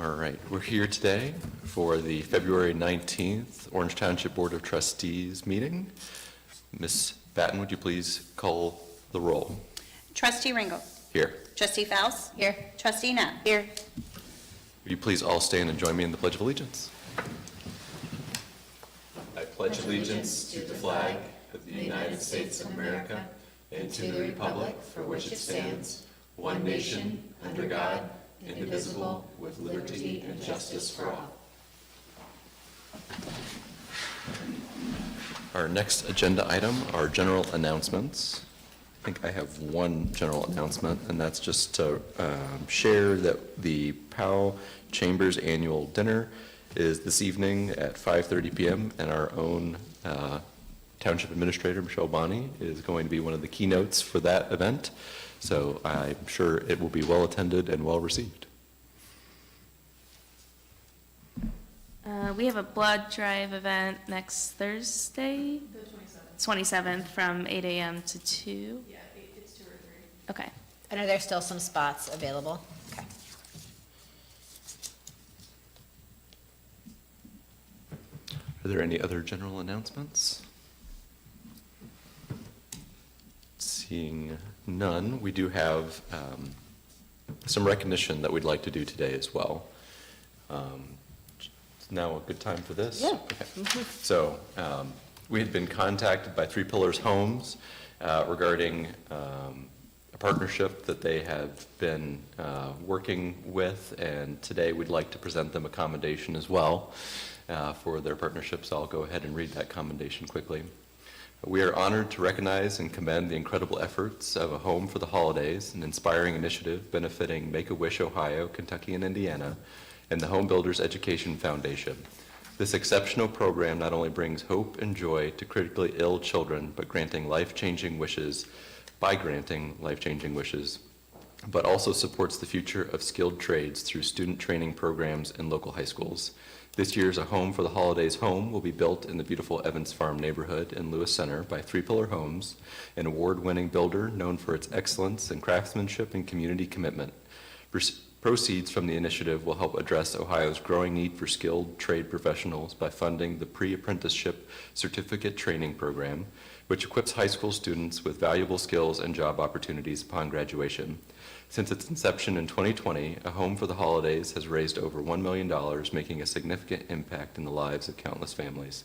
All right, we're here today for the February 19th Orange Township Board of Trustees meeting. Ms. Batten, would you please call the roll? Trustee Ringel. Here. Trustee Faust. Here. Trustee Knapp. Here. Would you please all stand and join me in the Pledge of Allegiance? I pledge allegiance to the flag of the United States of America and to the republic for which it stands, one nation, under God, indivisible, with liberty and justice for all. Our next agenda item are general announcements. I think I have one general announcement, and that's just to share that the Powell Chambers Annual Dinner is this evening at 5:30 p.m. and our own Township Administrator, Michelle Bonney, is going to be one of the keynotes for that event. So I'm sure it will be well attended and well received. We have a blood drive event next Thursday? The 27th from 8 a.m. to 2? Yeah, it's 2 or 3. Okay. And are there still some spots available? Okay. Are there any other general announcements? Seeing none, we do have some recognition that we'd like to do today as well. Is now a good time for this? Yeah. Okay. So we had been contacted by Three Pillars Homes regarding a partnership that they have been working with, and today we'd like to present them a commendation as well for their partnership. So I'll go ahead and read that commendation quickly. We are honored to recognize and commend the incredible efforts of A Home for the Holidays, an inspiring initiative benefiting Make-A-Wish Ohio, Kentucky, and Indiana, and the Home Builders Education Foundation. This exceptional program not only brings hope and joy to critically ill children, but granting life-changing wishes, but also supports the future of skilled trades through student training programs in local high schools. This year's A Home for the Holidays home will be built in the beautiful Evans Farm neighborhood in Lewis Center by Three Pillar Homes, an award-winning builder known for its excellence in craftsmanship and community commitment. Proceeds from the initiative will help address Ohio's growing need for skilled trade professionals by funding the Pre-Apprenticeship Certificate Training Program, which equips high school students with valuable skills and job opportunities upon graduation. Since its inception in 2020, A Home for the Holidays has raised over $1 million, making a significant impact in the lives of countless families.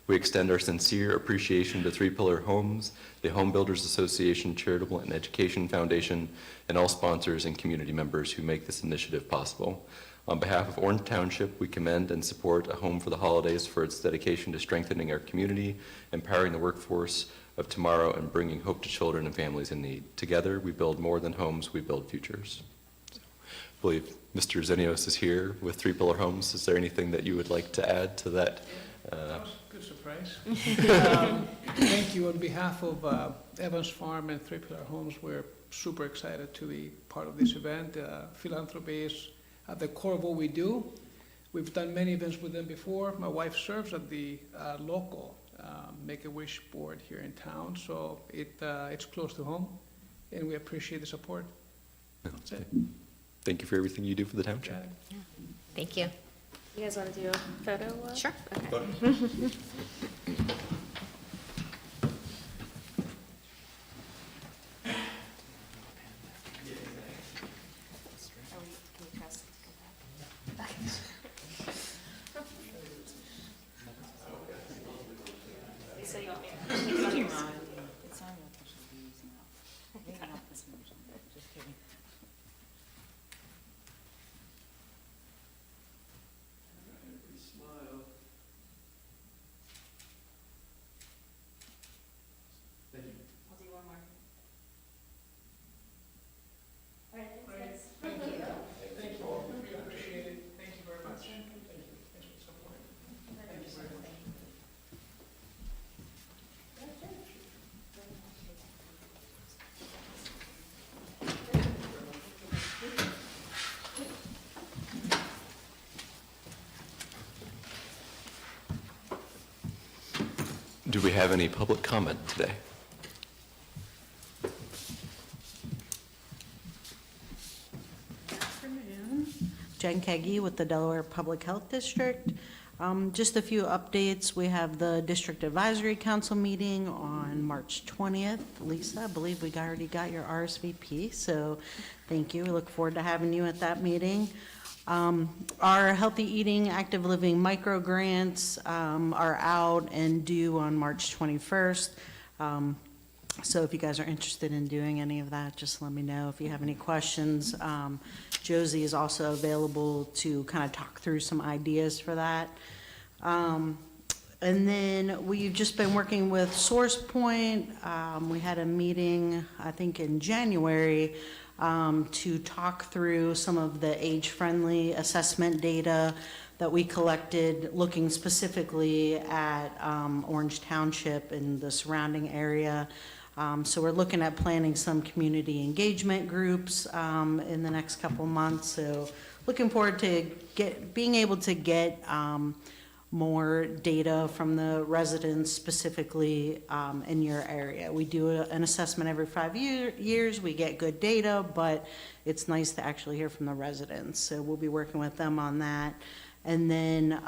We extend our sincere appreciation to Three Pillar Homes, the Home Builders Association Charitable and Education Foundation, and all sponsors and community members who make this initiative possible. On behalf of Orange Township, we commend and support A Home for the Holidays for its dedication to strengthening our community, empowering the workforce of tomorrow, and bringing hope to children and families in need. Together, we build more than homes, we build futures. So, I believe Mr. Zenios is here with Three Pillar Homes. Is there anything that you would like to add to that? That was a good surprise. Thank you. On behalf of Evans Farm and Three Pillar Homes, we're super excited to be part of this event. Philanthropy is at the core of what we do. We've done many events with them before. My wife serves at the local Make-A-Wish board here in town, so it's close to home, and we appreciate the support. That's it. Thank you for everything you do for the township. Got it. Yeah. Thank you. You guys want to do a photo? Sure. Okay. So you want me to? I'll do one more. All right, thanks. Thank you. Thank you all. We appreciate it. Thank you very much. Thank you. Thanks for the support. Thank you very much. Do we have any public comment today? Jen Keggy with the Delaware Public Health District. Just a few updates. We have the District Advisory Council meeting on March 20th. Lisa, I believe we already got your RSVP, so thank you. We look forward to having you at that meeting. Our Healthy Eating, Active Living micro grants are out and due on March 21st. So if you guys are interested in doing any of that, just let me know. If you have any questions, Josie is also available to kind of talk through some ideas for that. And then we've just been working with SourcePoint. We had a meeting, I think in January, to talk through some of the age-friendly assessment data that we collected, looking specifically at Orange Township and the surrounding area. So we're looking at planning some community engagement groups in the next couple of months. So looking forward to being able to get more data from the residents specifically in your area. We do an assessment every 5 years. We get good data, but it's nice to actually hear from the residents. So we'll be working with them on that. And then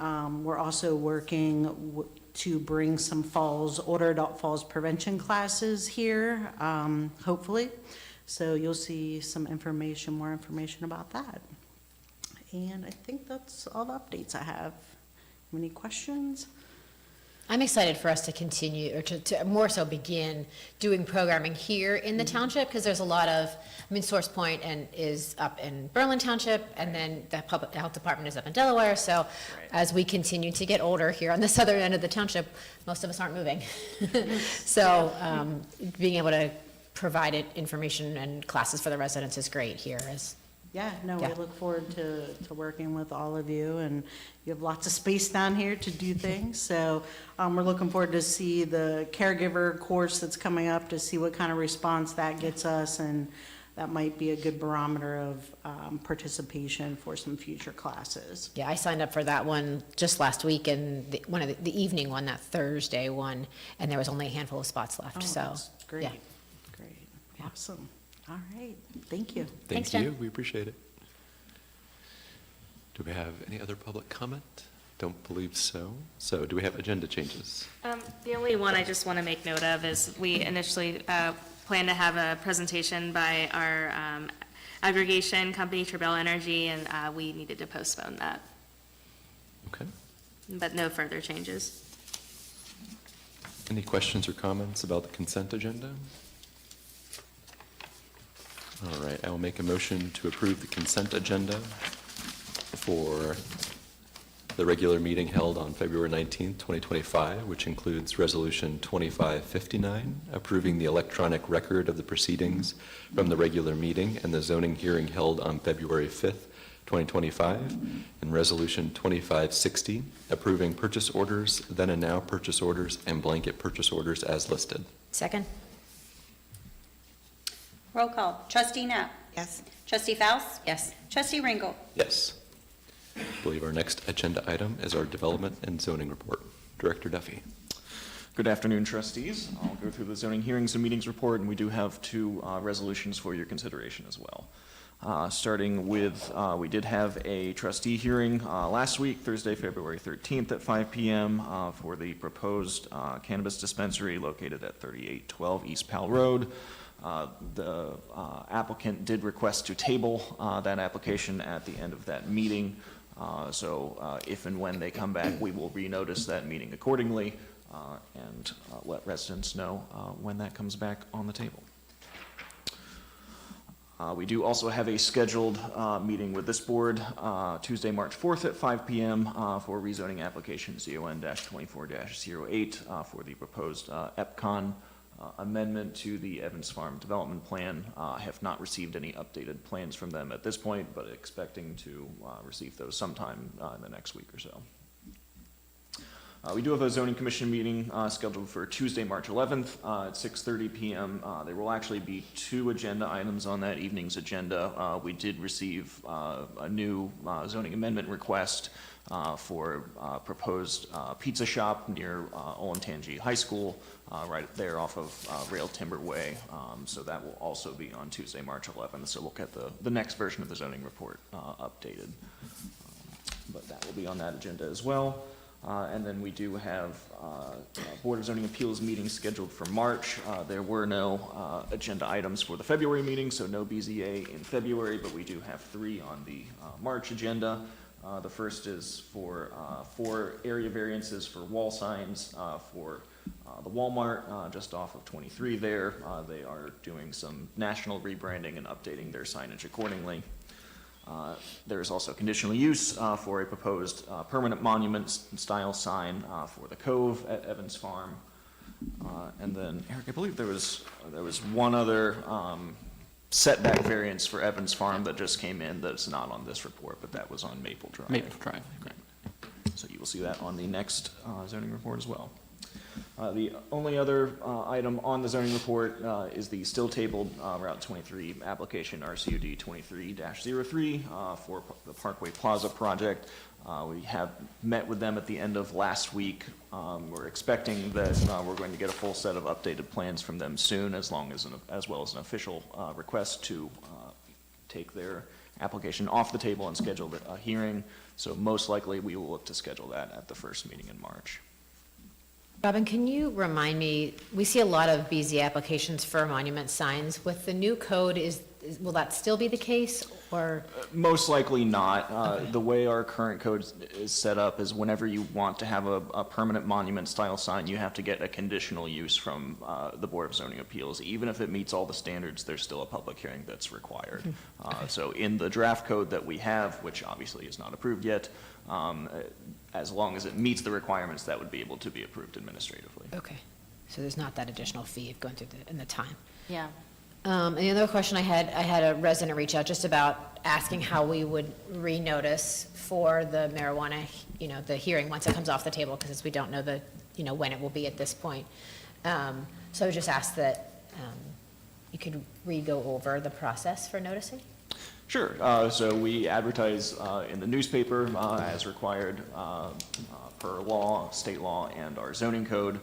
we're also working to bring some older adult falls prevention classes here, hopefully. So you'll see some more information about that. And I think that's all the updates I have. Any questions? I'm excited for us to continue, or to more so begin doing programming here in the township, because there's a lot of, SourcePoint is up in Berlin Township, and then the Public Health Department is up in Delaware, so as we continue to get older here on the southern end of the township, most of us aren't moving. So being able to provide information and classes for the residents is great here. Yeah, no, Yeah. we look forward to working with all of you, and you have lots of space down here to do things. So we're looking forward to see the caregiver course that's coming up, to see what kind of response that gets us, and that might be a good barometer of participation for some future classes. Yeah, I signed up for that one just last week, and the evening one, that Thursday one, and there was only a handful of spots left, Oh, so. that's great, yeah. great, awesome. All right, thank you. Thanks, Thank Jen. you, we appreciate it. Do we have any other public comment? Don't believe so. So do we have agenda changes? The only one I just want to make note of is we initially planned to have a presentation by our aggregation company, Trebell Energy, and we needed to postpone that, Okay. but no further changes. Any questions or comments about the consent agenda? All right, I will make a motion to approve the consent agenda for the regular meeting held on February 19th, 2025, which includes Resolution 2559, approving the electronic record of the proceedings from the regular meeting and the zoning hearing held on February 5th, 2025, and Resolution 2560, approving purchase orders, then and now purchase orders, and blanket purchase orders as listed. Second? Roll call. Trustee Knapp. Yes. Trustee Faust. Yes. Trustee Ringel. Yes. I believe our next agenda item is our development and zoning report. Director Duffy. Good afternoon, trustees. I'll go through the zoning hearings and meetings report, and we do have two resolutions for your consideration as well. Starting with, we did have a trustee hearing last week, Thursday, February 13th at 5 p.m. For the proposed cannabis dispensary located at 3812 East Powell Road. The applicant did request to table that application at the end of that meeting. So if and when they come back, we will renotice that meeting accordingly and let residents know when that comes back on the table. We do also have a scheduled meeting with this board Tuesday, March 4th at 5 p.m. For rezoning application ZON-24-08 for the proposed EPCON amendment to the Evans Farm Development Plan. Have not received any updated plans from them at this point, but expecting to receive those sometime in the next week or so. We do have a zoning commission meeting scheduled for Tuesday, March 11th at 6:30 p.m. There will actually be two agenda items on that evening's agenda. We did receive a new zoning amendment request for proposed pizza shop near Olentangy High School, right there off of Rail Timber Way. So that will also be on Tuesday, March 11th. So we'll get the next version of the zoning report updated. but that will be on that agenda as well. And then we do have Board of Zoning Appeals meetings scheduled for March. There were no agenda items for the February meeting, so no BZA in February, but we do have 3 on the March agenda. The first is for 4 area variances for wall signs for the Walmart just off of 23 there. They are doing some national rebranding and updating their signage accordingly. There is also conditional use for a proposed permanent monument style sign for the Cove at Evans Farm. And then, Eric, I believe there was one other setback variance for Evans Farm that just came in that's not on this report, but that was on Maple Drive. Maple Drive, correct. So you will see that on the next zoning report as well. The only other item on the zoning report is the still tabled Route 23 application, RCUD 23-03 for the Parkway Plaza project. We have met with them at the end of last week. We're expecting that we're going to get a full set of updated plans from them soon, as well as an official request to take their application off the table and schedule a hearing. So most likely, we will look to schedule that at the first meeting in March. Robin, can you remind me, we see a lot of BZ applications for monument signs. With the new code, will that still be the case, or? Most likely not. The way our current code is set up is whenever you want to have a permanent monument style sign, you have to get a conditional use from the Board of Zoning Appeals. Even if it meets all the standards, there's still a public hearing that's required. So in the draft code that we have, which obviously is not approved yet, as long as it meets the requirements, that would be able to be approved administratively. Okay, so there's not that additional fee of going through in the time. Yeah. And the other question I had a resident reach out just about asking how we would renotice for the marijuana, the hearing once it comes off the table, because we don't know when it will be at this point. So I just asked that you could re-go over the process for noticing. Sure. So we advertise in the newspaper as required per law, state law, and our zoning code.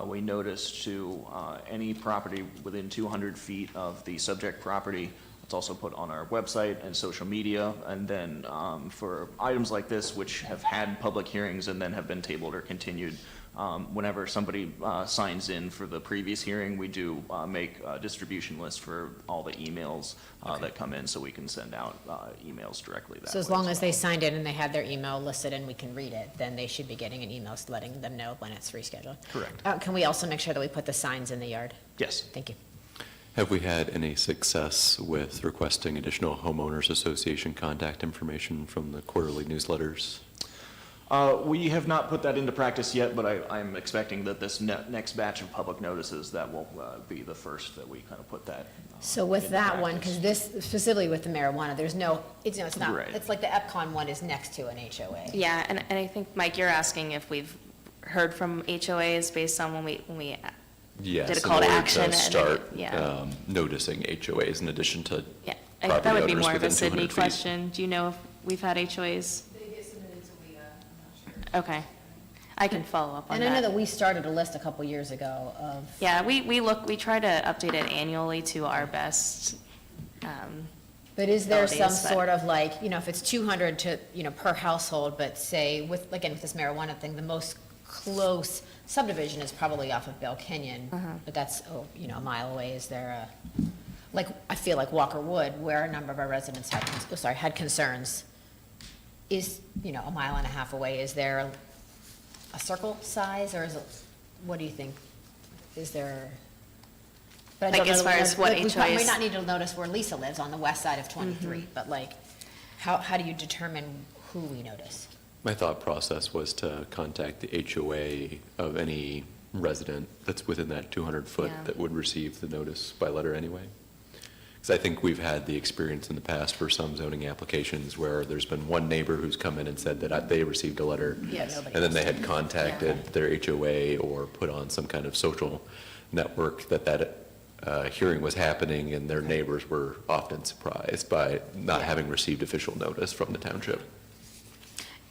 We notice to any property within 200 feet of the subject property. It's also put on our website and social media. And then for items like this, which have had public hearings and then have been tabled or continued, whenever somebody signs in for the previous hearing, we do make a distribution list for all the emails that come in, so we can send out emails directly that So as way long as they well. signed in and they had their email listed and we can read it, then they should be getting an email letting them know when it's rescheduled. Correct. Can we also make sure that we put the signs in the yard? Yes. Thank you. Have we had any success with requesting additional homeowners association contact information from the quarterly newsletters? We have not put that into practice yet, but I'm expecting that this next batch of public notices, that will be the first that we kind of put that. So with into that one, practice. because this, specifically with the marijuana, there's no, it's not, Right. it's like the EPCON one is next to an HOA. Yeah, and I think, Mike, you're asking if we've heard from HOAs based on when we Yes, did a call to action. in order to start Yeah. noticing HOAs in addition to Yeah, property that would be owners more of a within 200 Sydney feet. question. Do you know if we've had HOAs? They get submitted to WEA, I'm not sure. Okay, I can follow up on And I know that. that we started a list a couple years ago of, Yeah, we try to update it annually to our best. but is there some abilities, but- sort of like, if it's 200 to, per household, but say with, again, with this marijuana thing, the most close subdivision is probably off of Bell Canyon, but that's, a mile away. Is there I feel like Walker Wood, where a number of our residents had concerns, is, a mile and a half away. Is there a circle size, or is it, what do you think? Is there? But I Like, don't know as that far we- as what we probably HOAs might not need to notice where Lisa lives on the west side of 23, but how do you determine who we notice? My thought process was to contact the HOA of any resident that's within that 200-foot Yeah. that would receive the notice by letter anyway. Because I think we've had the experience in the past for some zoning applications where there's been one neighbor who's come in and said that they received a letter. Yes. Nobody And then they else. had contacted their HOA or put on some kind of social network that hearing was happening, and their neighbors were often surprised by not having received official notice from the township.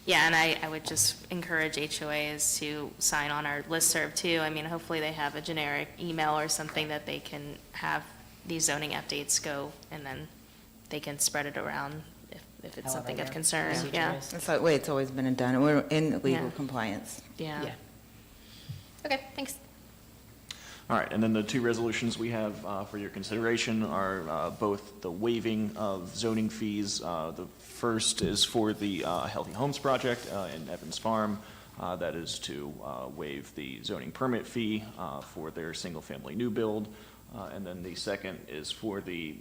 Yeah, and I would just encourage HOAs to sign on our listserv too. I mean, hopefully they have a generic email or something that they can have these zoning updates go, and then they can spread it around if it's something of concern, yeah. That's the way it's always been done. We're in legal Yeah. compliance. Yeah. Yeah. Okay, thanks. All right, and then the two resolutions we have for your consideration are both the waiving of zoning fees. The first is for the Healthy Homes Project in Evans Farm. That is to waive the zoning permit fee for their single-family new build. And then the second is for the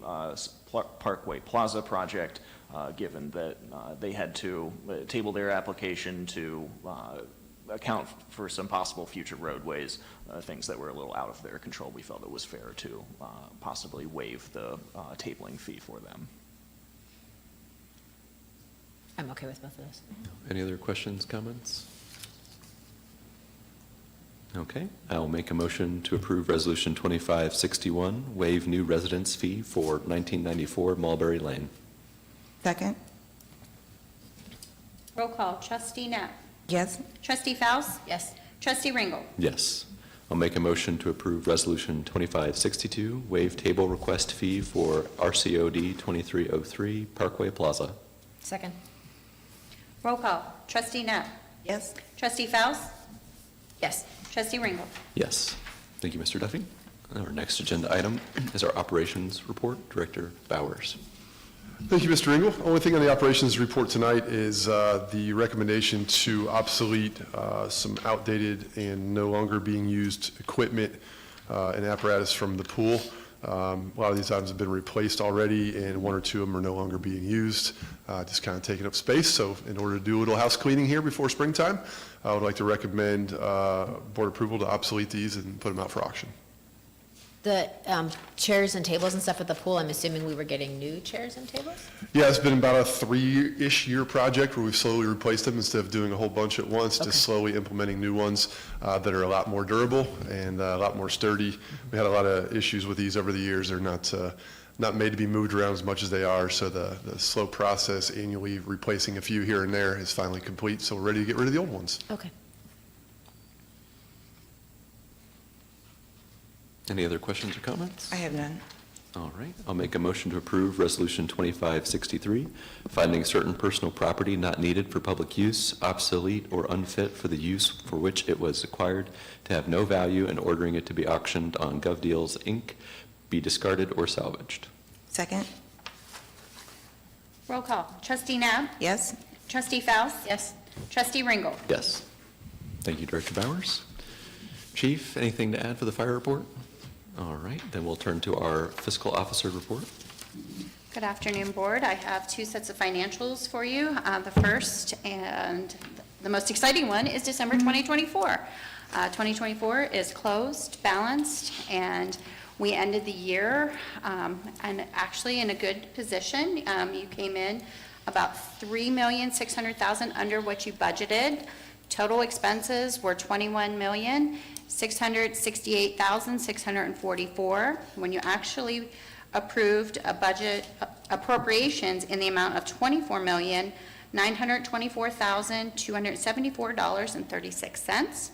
Parkway Plaza project, given that they had to table their application to account for some possible future roadways, things that were a little out of their control. We felt it was fair to possibly waive the tabling fee for them. I'm okay with both of those. Any other questions, comments? Okay, I'll make a motion to approve Resolution 2561, waive new residence fee for 1994 Mulberry Lane. Second? Roll call. Trustee Knapp. Yes? Trustee Faust. Yes. Trustee Ringel. Yes. I'll make a motion to approve Resolution 2562, waive table request fee for RCOD 2303 Parkway Plaza. Second. Roll call. Trustee Knapp. Yes? Trustee Faust. Yes. Trustee Ringel. Yes. Thank you, Mr. Duffy. Our next agenda item is our operations report. Director Bowers. Thank you, Mr. Engel. Only thing on the operations report tonight is the recommendation to obsolete some outdated and no longer being used equipment and apparatus from the pool. A lot of these items have been replaced already, and one or two of them are no longer being used, just kind of taking up space. So in order to do a little house cleaning here before springtime, I would like to recommend board approval to obsolete these and put them out for auction. The chairs and tables and stuff at the pool, I'm assuming we were getting new chairs and tables? Yeah, it's been about a 3-ish year project where we've slowly replaced them instead of doing a whole bunch at once, just slowly implementing new ones that are a lot more durable and a lot more sturdy. We had a lot of issues with these over the years. They're not made to be moved around as much as they are, so the slow process, annually replacing a few here and there, is finally complete, so we're ready to get rid of the old ones. Okay. Any other questions or comments? I have none. All right, I'll make a motion to approve Resolution 2563, finding certain personal property not needed for public use, obsolete, or unfit for the use for which it was acquired to have no value, and ordering it to be auctioned on GovDeals, Inc., be discarded or salvaged. Second? Roll call. Trustee Knapp. Yes? Trustee Faust. Yes. Trustee Ringel. Yes. Thank you, Director Bowers. Chief, anything to add for the fire report? All right, then we'll turn to our fiscal officer report. Good afternoon, Board. I have 2 sets of financials for you. The first and the most exciting one is December 2024. 2024 is closed, balanced, and we ended the year and actually in a good position. You came in about $3,600,000 under what you budgeted. Total expenses were $21,668,644. When you actually approved a budget appropriations in the amount of $24,924,274.36.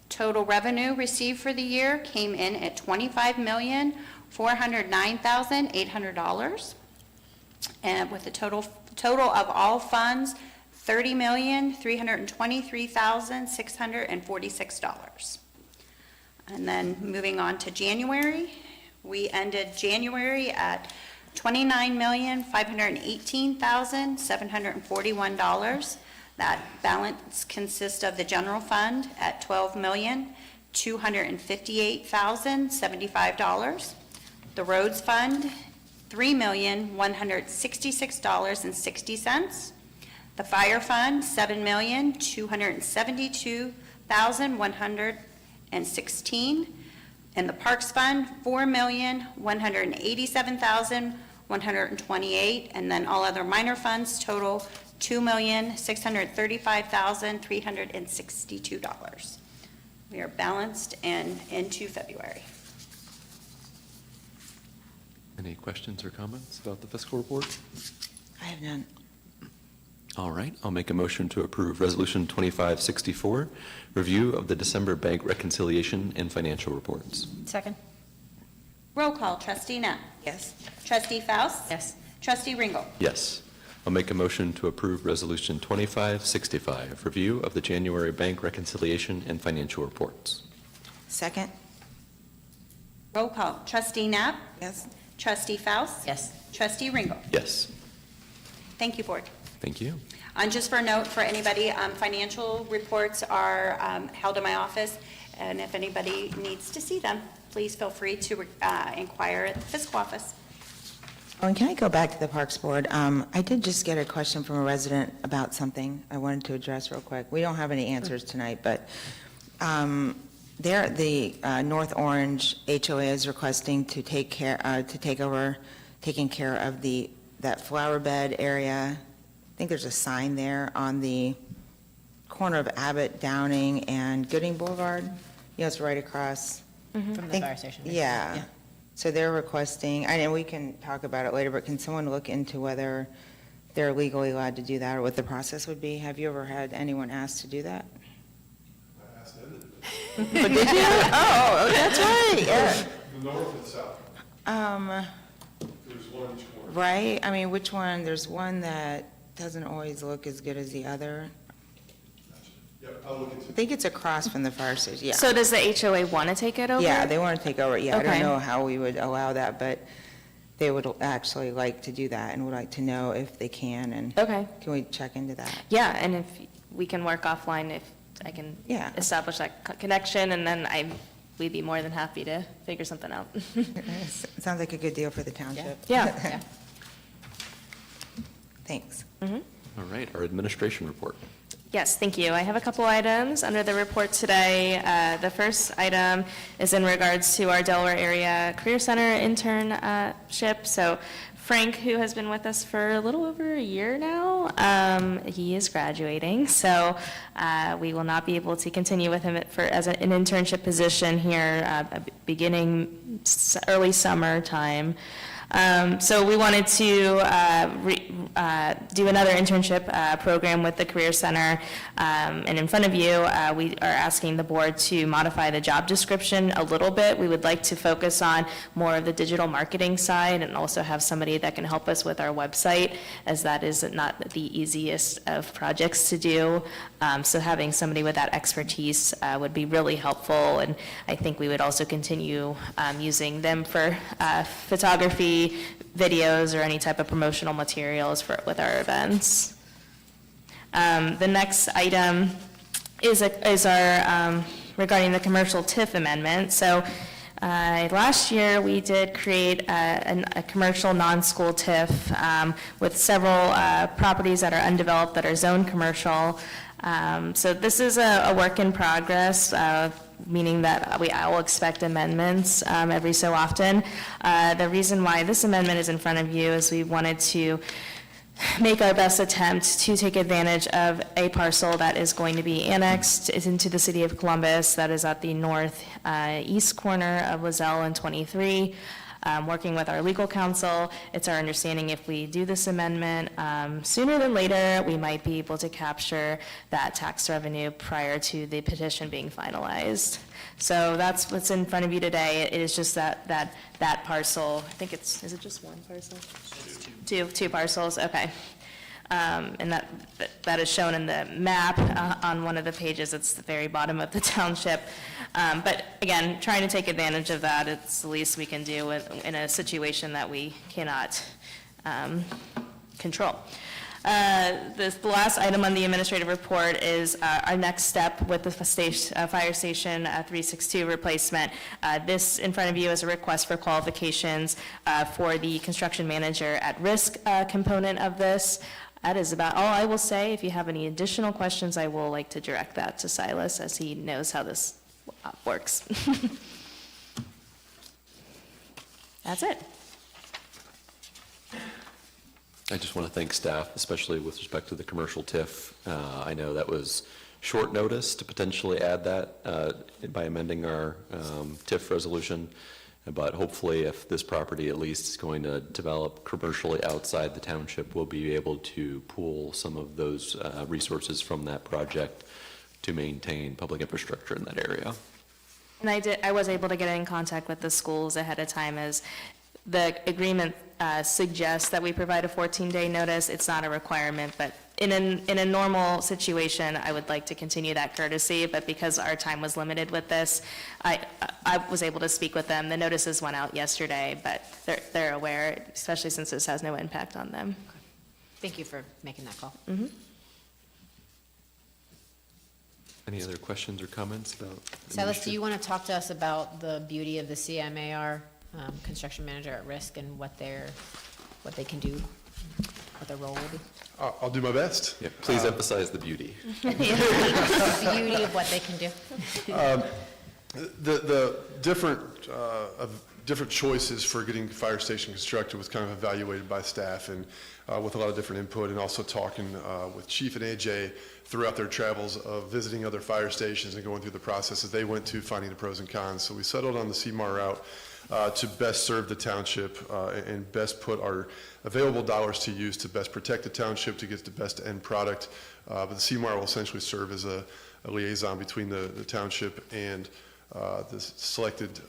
Total revenue received for the year came in at $25,409,800. And with the total of all funds, $30,323,646. And then moving on to January, we ended January at $29,518,741. That balance consists of the general fund at $12,258,075. The roads fund, $3,166,060. The fire fund, $7,272,116. And the parks fund, $4,187,128. And then all other minor funds total $2,635,362. We are balanced and into February. Any questions or comments about the fiscal report? I have none. All right, I'll make a motion to approve Resolution 2564, review of the December bank reconciliation and financial reports. Second. Roll call. Trustee Knapp. Yes? Trustee Faust. Yes. Trustee Ringel. Yes. I'll make a motion to approve Resolution 2565, review of the January bank reconciliation and financial reports. Second? Roll call. Trustee Knapp? Yes. Trustee Faust? Yes. Trustee Ringo? Yes. Thank you, Board. Thank you. And just for a note for anybody, financial reports are held in my office, and if anybody needs to see them, please feel free to inquire at the fiscal office. Oh, and can I go back to the Parks Board? I did just get a question from a resident about something I wanted to address real quick. We don't have any answers tonight, but the North Orange HOA is requesting to take over taking care of that flower bed area. I think there's a sign there on the corner of Abbott, Downing, and Gooding Boulevard. It's right across. From the think- fire station. Yeah. So they're requesting, and we can talk about it later, but can someone look into whether they're legally allowed to do that or what the process would be? Have you ever had anyone asked to do that? I asked them. But did you? Oh, that's right, yeah. The north and south. There's one each corner. Right? I mean, which one? There's one that doesn't always look as good as the other. Yep, I'll look into I it. think it's across from the fire station, yeah. So does the HOA want to take it over? Yeah, they want to take over, yeah. I don't Okay. know how we would allow that, but they would actually like to do that and would like to know if they can, and Okay. can we check into that? Yeah, and if we can work offline, if I can Yeah. establish that connection, and then we'd be more than happy to figure something out. Sounds like a good deal for the township. Yeah. Thanks. All right, our administration report. Yes, thank you. I have a couple items under the report today. The first item is in regards to our Delaware Area Career Center internship. So Frank, who has been with us for a little over a year now, he is graduating. So we will not be able to continue with him as an internship position here beginning early summertime. So we wanted to do another internship program with the Career Center. And in front of you, we are asking the board to modify the job description a little bit. We would like to focus on more of the digital marketing side and also have somebody that can help us with our website, as that is not the easiest of projects to do. So having somebody with that expertise would be really helpful. And I think we would also continue using them for photography, videos, or any type of promotional materials with our events. The next item is our regarding the commercial TIF amendment. So last year we did create a commercial non-school TIF with several properties that are undeveloped that are zoned commercial. So this is a work in progress, meaning that I will expect amendments every so often. The reason why this amendment is in front of you is we wanted to make our best attempt to take advantage of a parcel that is going to be annexed into the city of Columbus, that is at the northeast corner of Lozelle and 23. Working with our legal counsel, it's our understanding if we do this amendment sooner than later, we might be able to capture that tax revenue prior to the petition being finalized. So that's what's in front of you today. It is just that parcel. I think is it just one parcel? Two parcels, okay. And that is shown in the map on one of the pages. It's the very bottom of the township. But again, trying to take advantage of that, it's the least we can do in a situation that we cannot control. The last item on the administrative report is our next step with the fire station 362 replacement. This in front of you is a request for qualifications for the construction manager at risk component of this. That is about all I will say. If you have any additional questions, I will like to direct that to Silas, as he knows how this works. That's it. I just want to thank staff, especially with respect to the commercial TIF. I know that was short notice to potentially add that by amending our TIF resolution, but hopefully if this property at least is going to develop commercially outside the township, we'll be able to pool some of those resources from that project to maintain public infrastructure in that area. And I was able to get in contact with the schools ahead of time, as the agreement suggests that we provide a 14-day notice. It's not a requirement, but in a normal situation, I would like to continue that courtesy, but because our time was limited with this, I was able to speak with them. The notices went out yesterday, but they're aware, especially since this has no impact on them. Thank you for making that call. Any other questions or comments about? Silas, do you want to talk to us about the beauty of the CMAR, construction manager at risk, and what they can do, what their role will be? I'll do my best. Yeah, please emphasize the beauty. The beauty of what they can do. The different choices for getting the fire station constructed was kind of evaluated by staff and with a lot of different input, and also talking with Chief and AJ throughout their travels of visiting other fire stations and going through the processes they went to, finding the pros and cons. So we settled on the CMAR route to best serve the township and best put our available dollars to use to best protect the township, to get the best end product. But the CMAR will essentially serve as a liaison between the township and the selected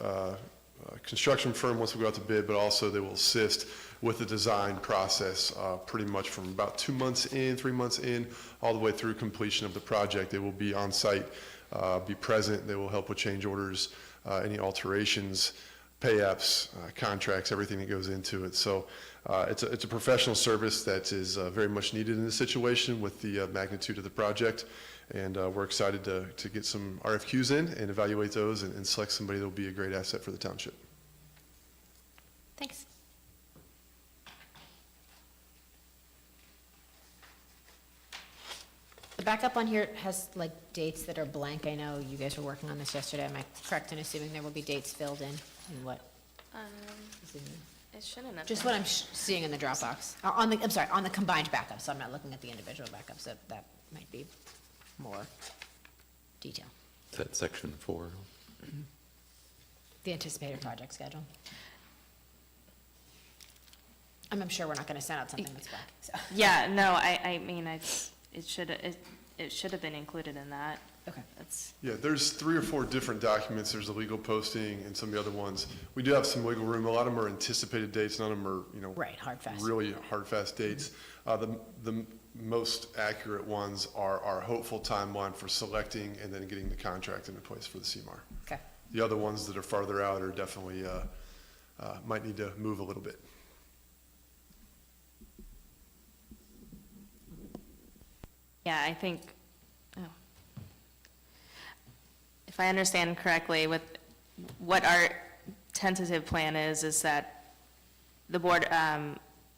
construction firm once we go out to bid, but also they will assist with the design process pretty much from about 2 months in, 3 months in, all the way through completion of the project. They will be on site, be present. They will help with change orders, any alterations, pay apps, contracts, everything that goes into it. So it's a professional service that is very much needed in this situation with the magnitude of the project. And we're excited to get some RFQs in and evaluate those and select somebody that will be a great asset for the township. Thanks. The backup on here has like dates that are blank. I know you guys were working on this yesterday. Am I correct in assuming there will be dates filled in what? Is in there? It shouldn't have. Just what I'm seeing in the Dropbox. I'm sorry, on the combined backup, so I'm not looking at the individual backups. That might be more detail. Is that section 4? The anticipated project schedule. I'm sure we're not going to send out something that's blank. So. Yeah, no, I mean, it should have been included in that. Okay. That's, Yeah, there's 3 or 4 different documents. There's the legal posting and some of the other ones. We do have some wiggle room. A lot of them are anticipated dates. None of them are, right, hard, fast. really hard, fast dates. The most accurate ones are our hopeful timeline for selecting and then getting the contract into place for the CMAR. Okay. The other ones that are farther out are definitely, might need to move a little bit. yeah, I think, if I understand correctly, with what our tentative plan is that the board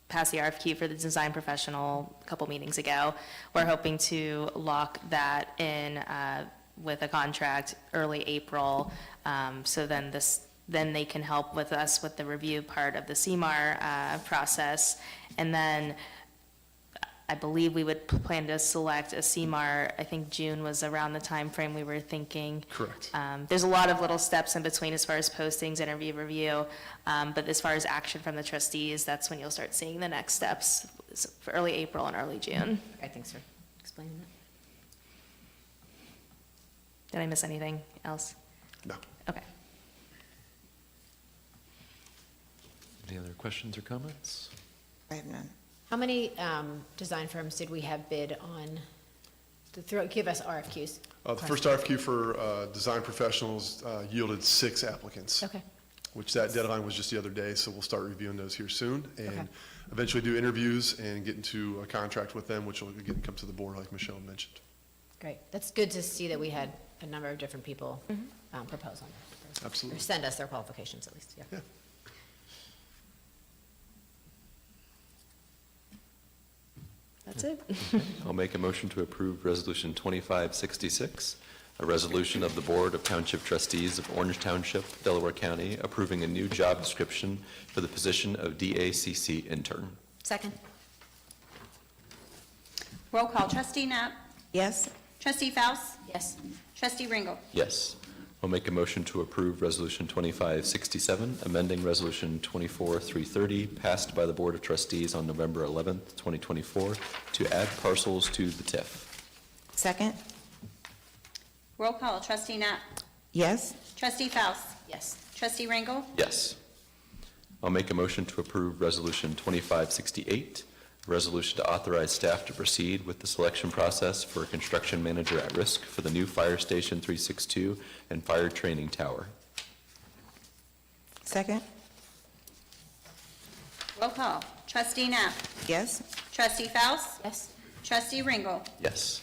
passed the RFQ for the design professional a couple meetings ago. We're hoping to lock that in with a contract early April, so then they can help with us with the review part of the CMAR process. And then I believe we would plan to select a CMAR, I think June was around the time frame we were thinking. Correct. There's a lot of little steps in between as far as postings, interview, review, but as far as action from the trustees, that's when you'll start seeing the next steps for early April and early June. Okay, thanks for explaining that. Did I miss anything else? No. Okay. Any other questions or comments? I have none. How many design firms did we have bid on, give us RFQs? The first RFQ for design professionals yielded 6 applicants. Okay. Which that deadline was just the other day, so we'll start reviewing those here soon and Okay. eventually do interviews and get into a contract with them, which will again come to the board like Michelle mentioned. Great. That's good to see that we had a number of different people propose on that. Absolutely. Or send us their qualifications at least, yeah. Yeah. That's it. I'll make a motion to approve Resolution 2566, a resolution of the Board of Township Trustees of Orange Township, Delaware County, approving a new job description for the position of DACC intern. Second? Roll call, trustee Knapp, Yes? trustee Faust, Yes. trustee Ringle. Yes. I'll make a motion to approve Resolution 2567, amending Resolution 24330, passed by the Board of Trustees on November 11th, 2024, to add parcels to the TIF. Second? Roll call, trustee Knapp, Yes? trustee Faust, Yes. trustee Ringle. Yes. I'll make a motion to approve Resolution 2568, a resolution to authorize staff to proceed with the selection process for a construction manager at risk for the new Fire Station 362 and Fire Training Tower. Second? Roll call. Trustee Knapp. Yes? Trustee Faust. Yes. Trustee Ringel. Yes.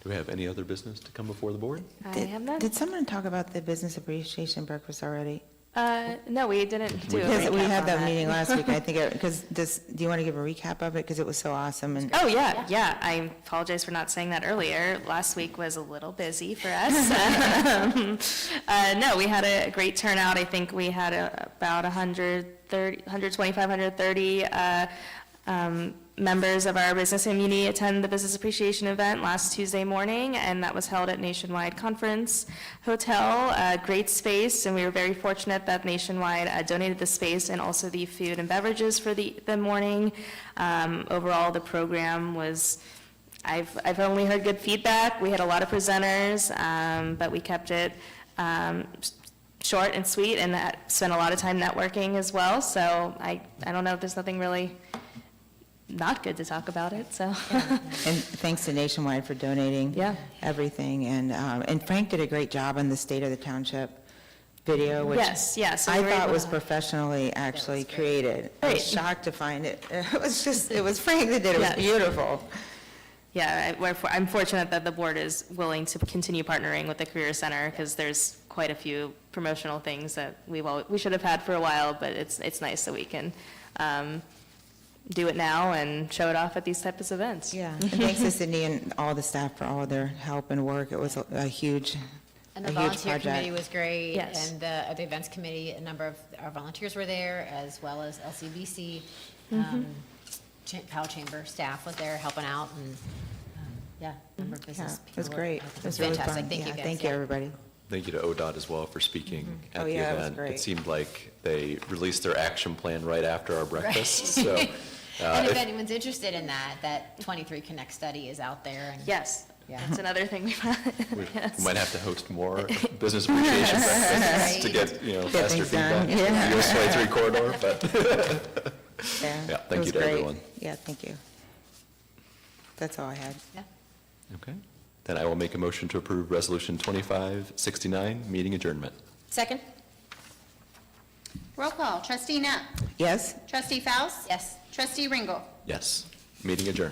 Do we have any other business to come before the board? I Did- have none. Did someone talk about the business appreciation breakfast already? No, we didn't do a Because we recap had on that meeting last week, I think, because do you want to give a recap of it? Because it was so awesome, and Oh, yeah. I apologize for not saying that earlier. Last week was a little busy for us. No, we had a great turnout. I think we had about 125, 130 members of our business community attend the Business Appreciation event last Tuesday morning, and that was held at Nationwide Conference Hotel. Great space, and we were very fortunate that Nationwide donated the space and also the food and beverages for the morning. Overall, the program was, I've only heard good feedback. We had a lot of presenters, but we kept it short and sweet, and spent a lot of time networking as well. So I don't know, there's nothing really not good to talk about it, so. and thanks to Nationwide for donating Yeah. everything, and Frank did a great job on the State of the Township video, which Yes, so I we were thought able was to- professionally actually created. I Great. was shocked to find it. It was Frank that did it. It was Yes. beautiful. Yeah, I'm fortunate that the board is willing to continue partnering with the Career Center, because there's quite a few promotional things that we should have had for a while, but it's nice that we can do it now and show it off at these types of events. Yeah, and thanks to Sydney and all the staff for all their help and work. It was a huge, And a the huge volunteer committee project. was great. Yes. And the events committee, a number of our volunteers were there, as well as LCBC. Powell Chamber staff was there helping out, and, yeah, a number of Yeah, business it was people. great. It was really Fantastic. fun. Thank you, Yeah, guys. thank you, Yeah. everybody. Thank you to ODOT as well for speaking at Oh, the yeah, it was event. great. It seemed like they released their action plan right after our breakfast, so. And if if- anyone's interested in that 23 Connect study is out there. And Yes, Yeah. that's another thing we've We yes. might have to host more business appreciation breakfasts to get, Get faster things done, feedback. yeah. US 23 corridor, but, Yeah, Yeah, it thank was you to great. everyone. Yeah, thank you. That's all I had. Yeah. okay. Then I will make a motion to approve Resolution 2569, meeting adjournment. Second? Roll call. Trustee Knapp. Yes? Trustee Faust. Yes. Trustee Ringel. Yes, meeting adjourned.